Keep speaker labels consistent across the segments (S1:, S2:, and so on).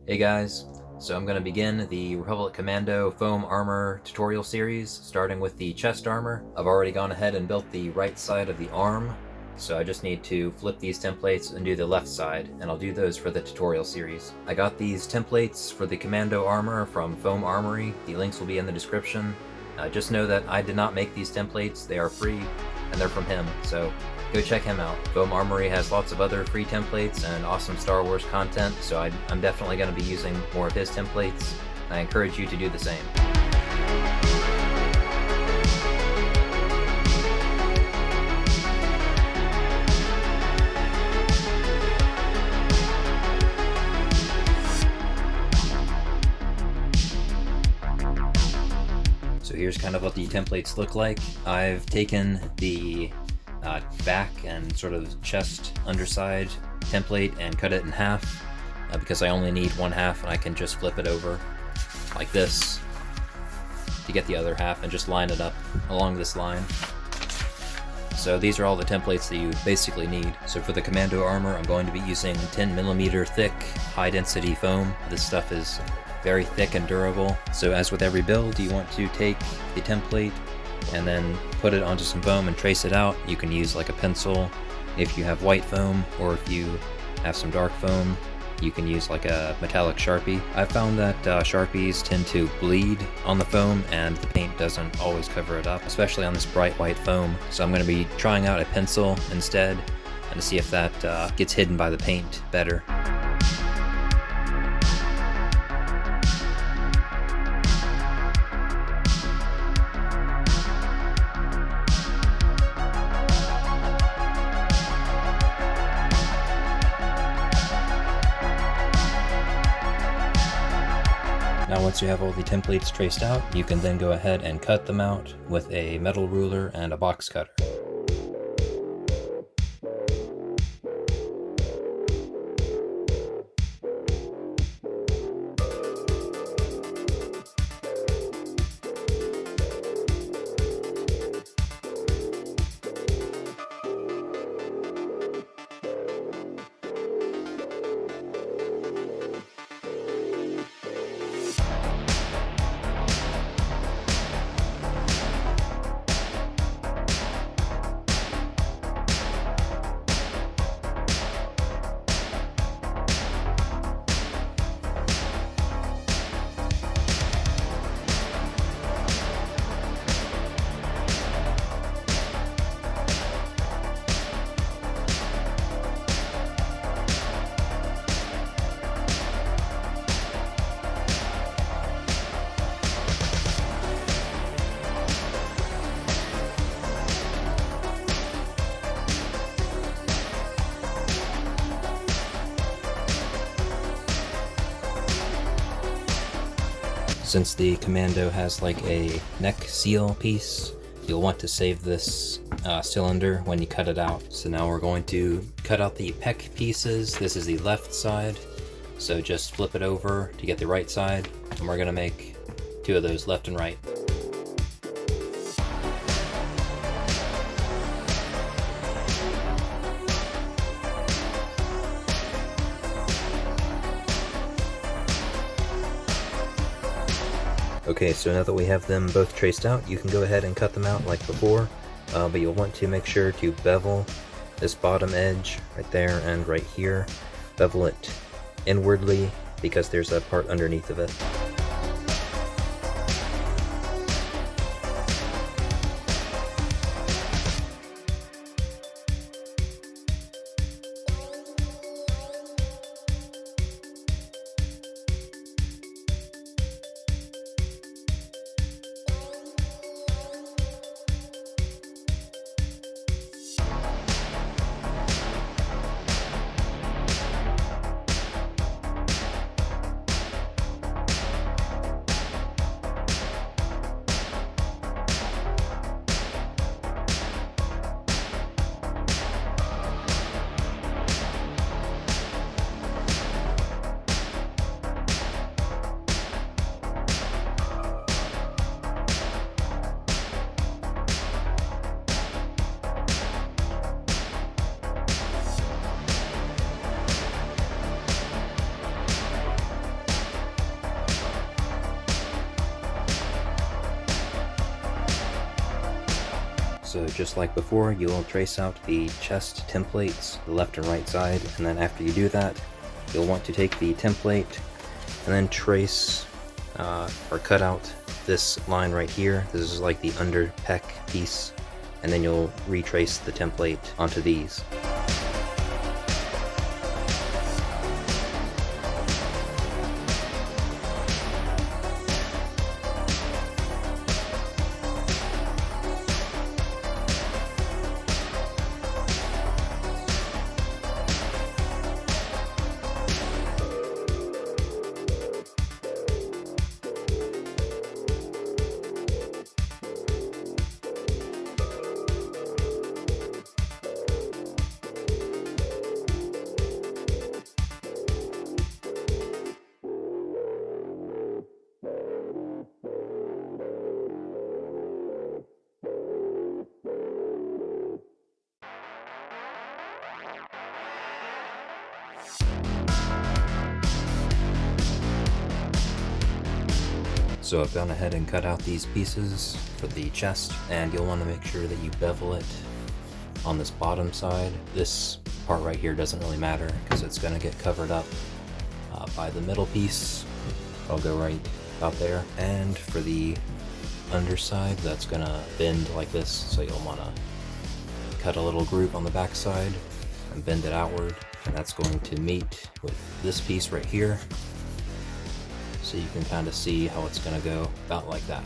S1: Hey guys, so I'm going to begin the Republic Commando foam armor tutorial series, starting with the chest armor. I've already gone ahead and built the right side of the arm, so I just need to flip these templates and do the left side, and I'll do those for the tutorial series. I got these templates for the Commando armor from Foam Armory. The links will be in the description. Just know that I did not make these templates, they are free, and they're from him, so go check him out. Foam Armory has lots of other free templates and awesome Star Wars content, so I'm definitely going to be using more of his templates. I encourage you to do the same. So here's kind of what the templates look like. I've taken the back and sort of chest underside template and cut it in half because I only need one half, and I can just flip it over like this to get the other half and just line it up along this line. So these are all the templates that you basically need. So for the Commando armor, I'm going to be using 10mm thick, high density foam. This stuff is very thick and durable. So as with every build, you want to take the template and then put it onto some foam and trace it out. You can use like a pencil if you have white foam, or if you have some dark foam, you can use like a metallic Sharpie. I've found that Sharpies tend to bleed on the foam and the paint doesn't always cover it up, especially on this bright white foam. So I'm going to be trying out a pencil instead and to see if that gets hidden by the paint better. Now once you have all the templates traced out, you can then go ahead and cut them out with a metal ruler and a box cutter. Since the Commando has like a neck seal piece, you'll want to save this cylinder when you cut it out. So now we're going to cut out the pec pieces. This is the left side, so just flip it over to get the right side, and we're going to make two of those, left and right. Okay, so now that we have them both traced out, you can go ahead and cut them out like before, but you'll want to make sure to bevel this bottom edge right there and right here. Bevel it inwardly because there's a part underneath of it. So just like before, you'll trace out the chest templates, the left and right side, and then after you do that, you'll want to take the template and then trace or cut out this line right here. This is like the under pec piece, and then you'll retrace the template onto these. So I've gone ahead and cut out these pieces for the chest, and you'll want to make sure that you bevel it on this bottom side. This part right here doesn't really matter because it's going to get covered up by the middle piece. I'll go right about there. And for the underside, that's going to bend like this, so you'll want to cut a little groove on the back side and bend it outward, and that's going to meet with this piece right here. So you can kind of see how it's going to go, about like that.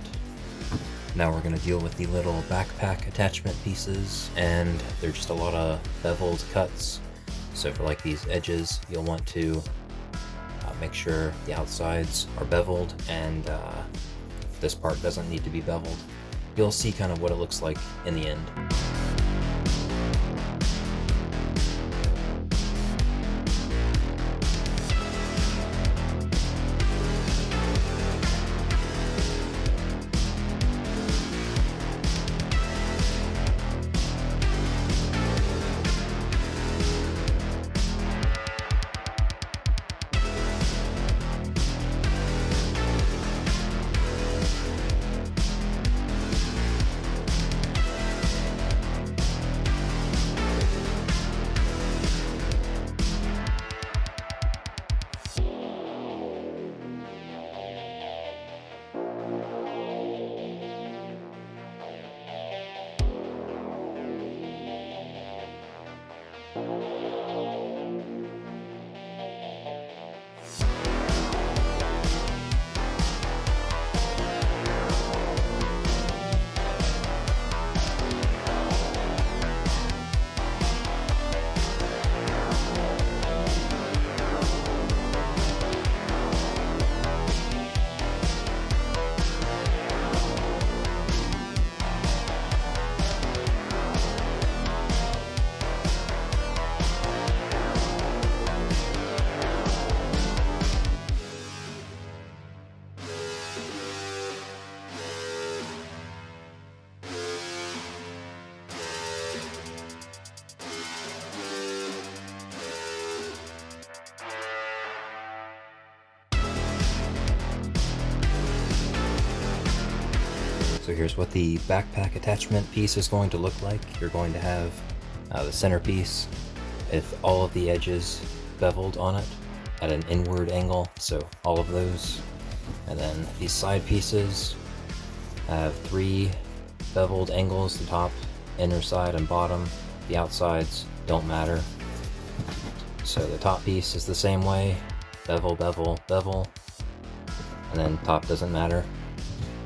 S1: Now we're going to deal with the little backpack attachment pieces, and they're just a lot of beveled cuts. So for like these edges, you'll want to make sure the outsides are beveled, and this part doesn't need to be beveled. You'll see kind of what it looks like in the end. So here's what the backpack attachment piece is going to look like. You're going to have the centerpiece with all of the edges beveled on it at an inward angle, so all of those. And then these side pieces have 3 beveled angles, the top, inner side, and bottom. The outsides don't matter. So the top piece is the same way, bevel, bevel, bevel, and then top doesn't matter.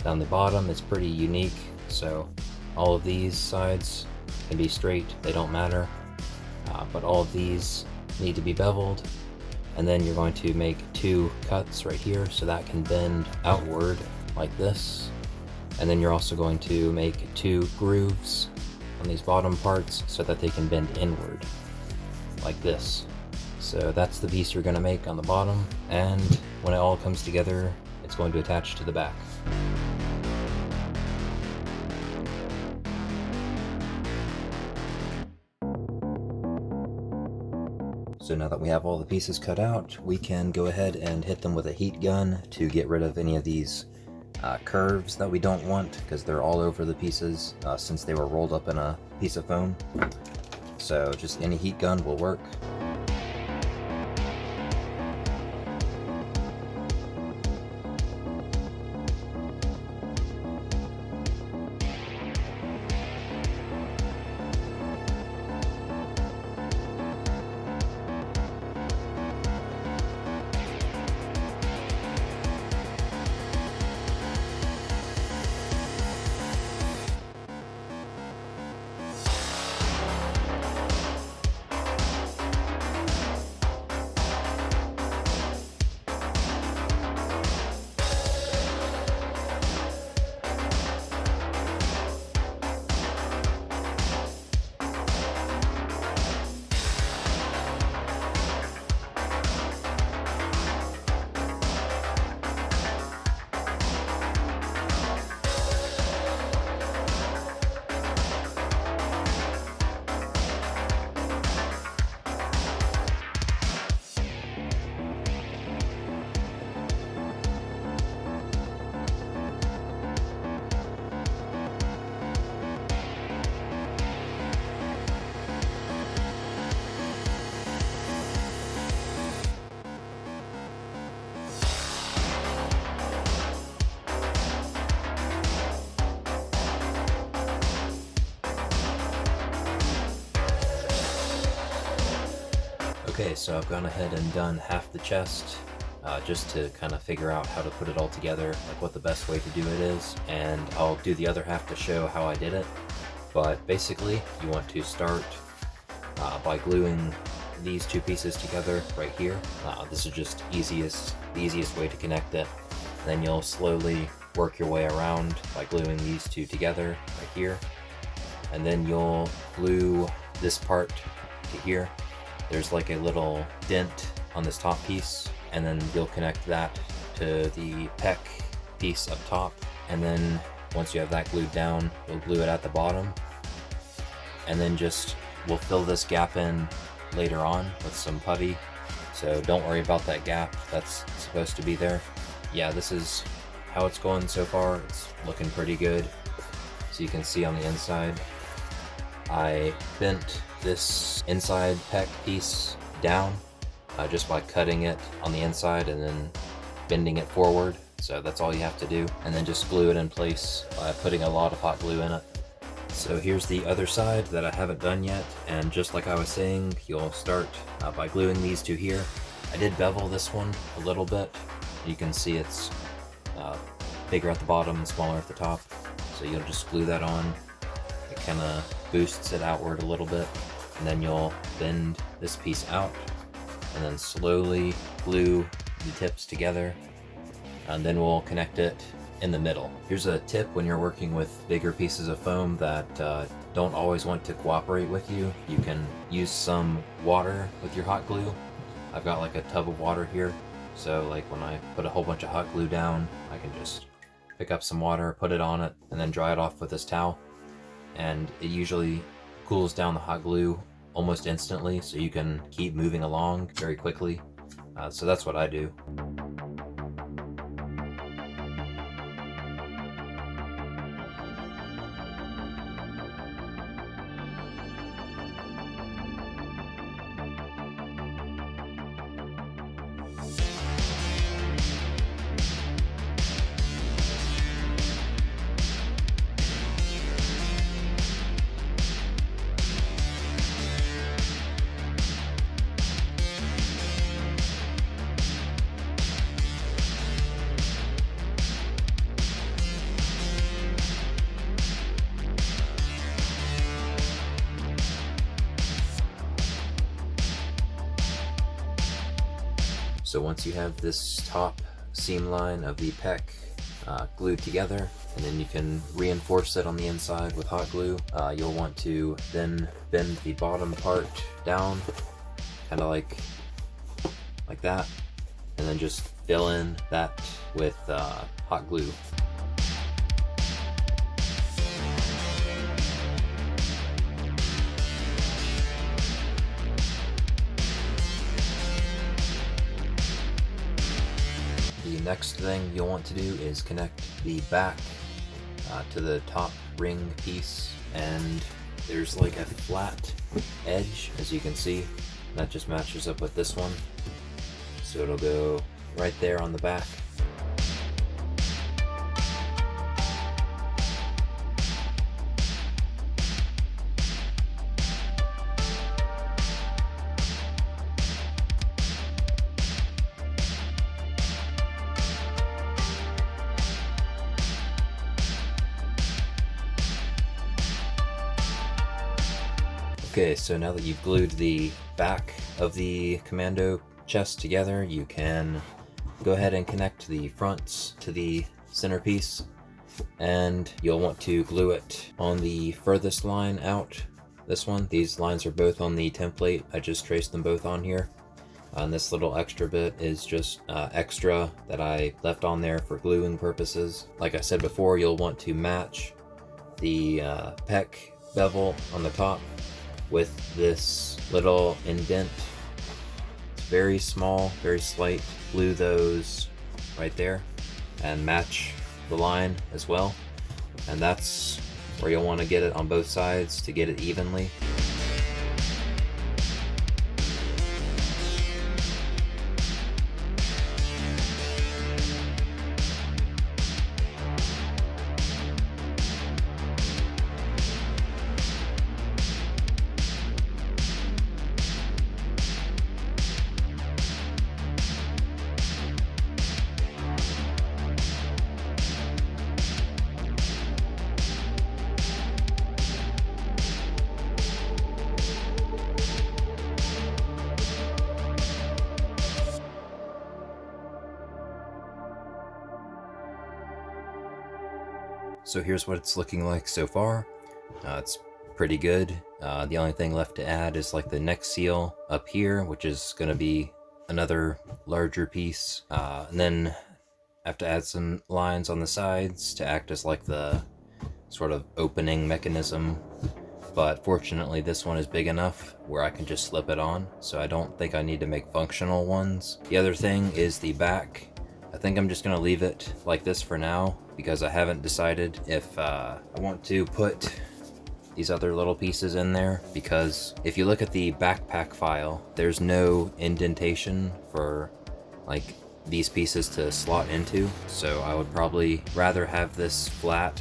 S1: Down the bottom it's pretty unique, so all of these sides can be straight, they don't matter, but all of these need to be beveled. And then you're going to make 2 cuts right here so that can bend outward like this. And then you're also going to make 2 grooves on these bottom parts so that they can bend inward like this. So that's the piece you're going to make on the bottom, and when it all comes together it's going to attach to the back. So now that we have all the pieces cut out, we can go ahead and hit them with a heat gun to get rid of any of these curves that we don't want because they're all over the pieces since they were rolled up in a piece of foam. So just any heat gun will work. Okay, so I've gone ahead and done half the chest just to kind of figure out how to put it all together, like what the best way to do it is, and I'll do the other half to show how I did it. But basically, you want to start by gluing these two pieces together right here. This is just the easiest way to connect it. Then you'll slowly work your way around by gluing these two together right here. And then you'll glue this part to here. There's like a little dent on this top piece, and then you'll connect that to the pec piece up top. And then once you have that glued down, you'll glue it at the bottom. And then we'll fill this gap in later on with some putty. So don't worry about that gap, that's supposed to be there. Yeah, this is how it's going so far. It's looking pretty good. So you can see on the inside, I bent this inside pec piece down just by cutting it on the inside and then bending it forward. So that's all you have to do, and then just glue it in place by putting a lot of hot glue in it. So here's the other side that I haven't done yet, and just like I was saying, you'll start by gluing these two here. I did bevel this one a little bit. You can see it's bigger at the bottom and smaller at the top. So you'll just glue that on. It kind of boosts it outward a little bit, and then you'll bend this piece out and then slowly glue the tips together, and then we'll connect it in the middle. Here's a tip when you're working with bigger pieces of foam that don't always want to cooperate with you. You can use some water with your hot glue. I've got like a tub of water here, so like when I put a whole bunch of hot glue down, I can just pick up some water, put it on it, and then dry it off with this towel. And it usually cools down the hot glue almost instantly, so you can keep moving along very quickly. So that's what I do. So once you have this top seam line of the pec glued together, and then you can reinforce it on the inside with hot glue, you'll want to then bend the bottom part down, kind of like that, and then just fill in that with hot glue. The next thing you'll want to do is connect the back to the top ring piece, and there's like a flat edge, as you can see, that just matches up with this one, so it'll go right there on the back. Okay, so now that you've glued the back of the Commando chest together, you can go ahead and connect the fronts to the centerpiece, and you'll want to glue it on the furthest line out. This one, these lines are both on the template. I just traced them both on here. And this little extra bit is just extra that I left on there for gluing purposes. Like I said before, you'll want to match the pec bevel on the top with this little indent. It's very small, very slight. Glue those right there and match the line as well. And that's where you'll want to get it on both sides to get it evenly. So here's what it's looking like so far. It's pretty good. The only thing left to add is like the neck seal up here, which is going to be another larger piece. And then I have to add some lines on the sides to act as like the sort of opening mechanism. But fortunately this one is big enough where I can just slip it on, so I don't think I need to make functional ones. The other thing is the back. I think I'm just going to leave it like this for now, because I haven't decided if I want to put these other little pieces in there, because if you look at the backpack file, there's no indentation for like these pieces to slot into, so I would probably rather have this flat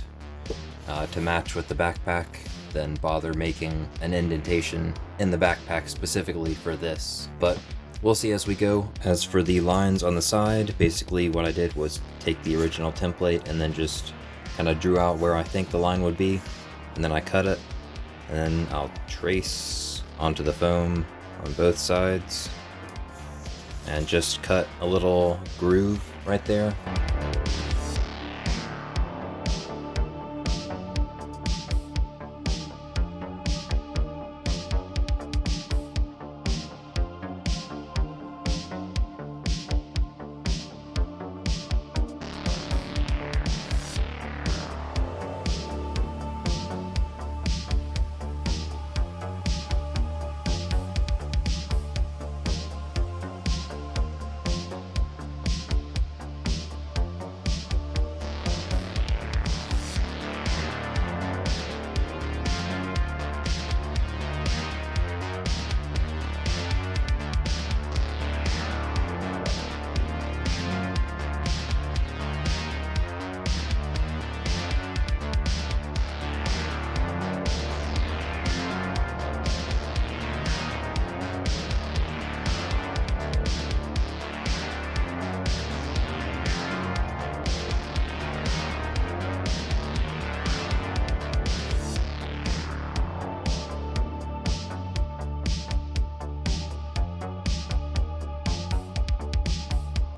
S1: to match with the backpack than bother making an indentation in the backpack specifically for this. But we'll see as we go. As for the lines on the side, basically what I did was take the original template and then just kind of drew out where I think the line would be, and then I cut it, and then I'll trace onto the foam on both sides and just cut a little groove right there.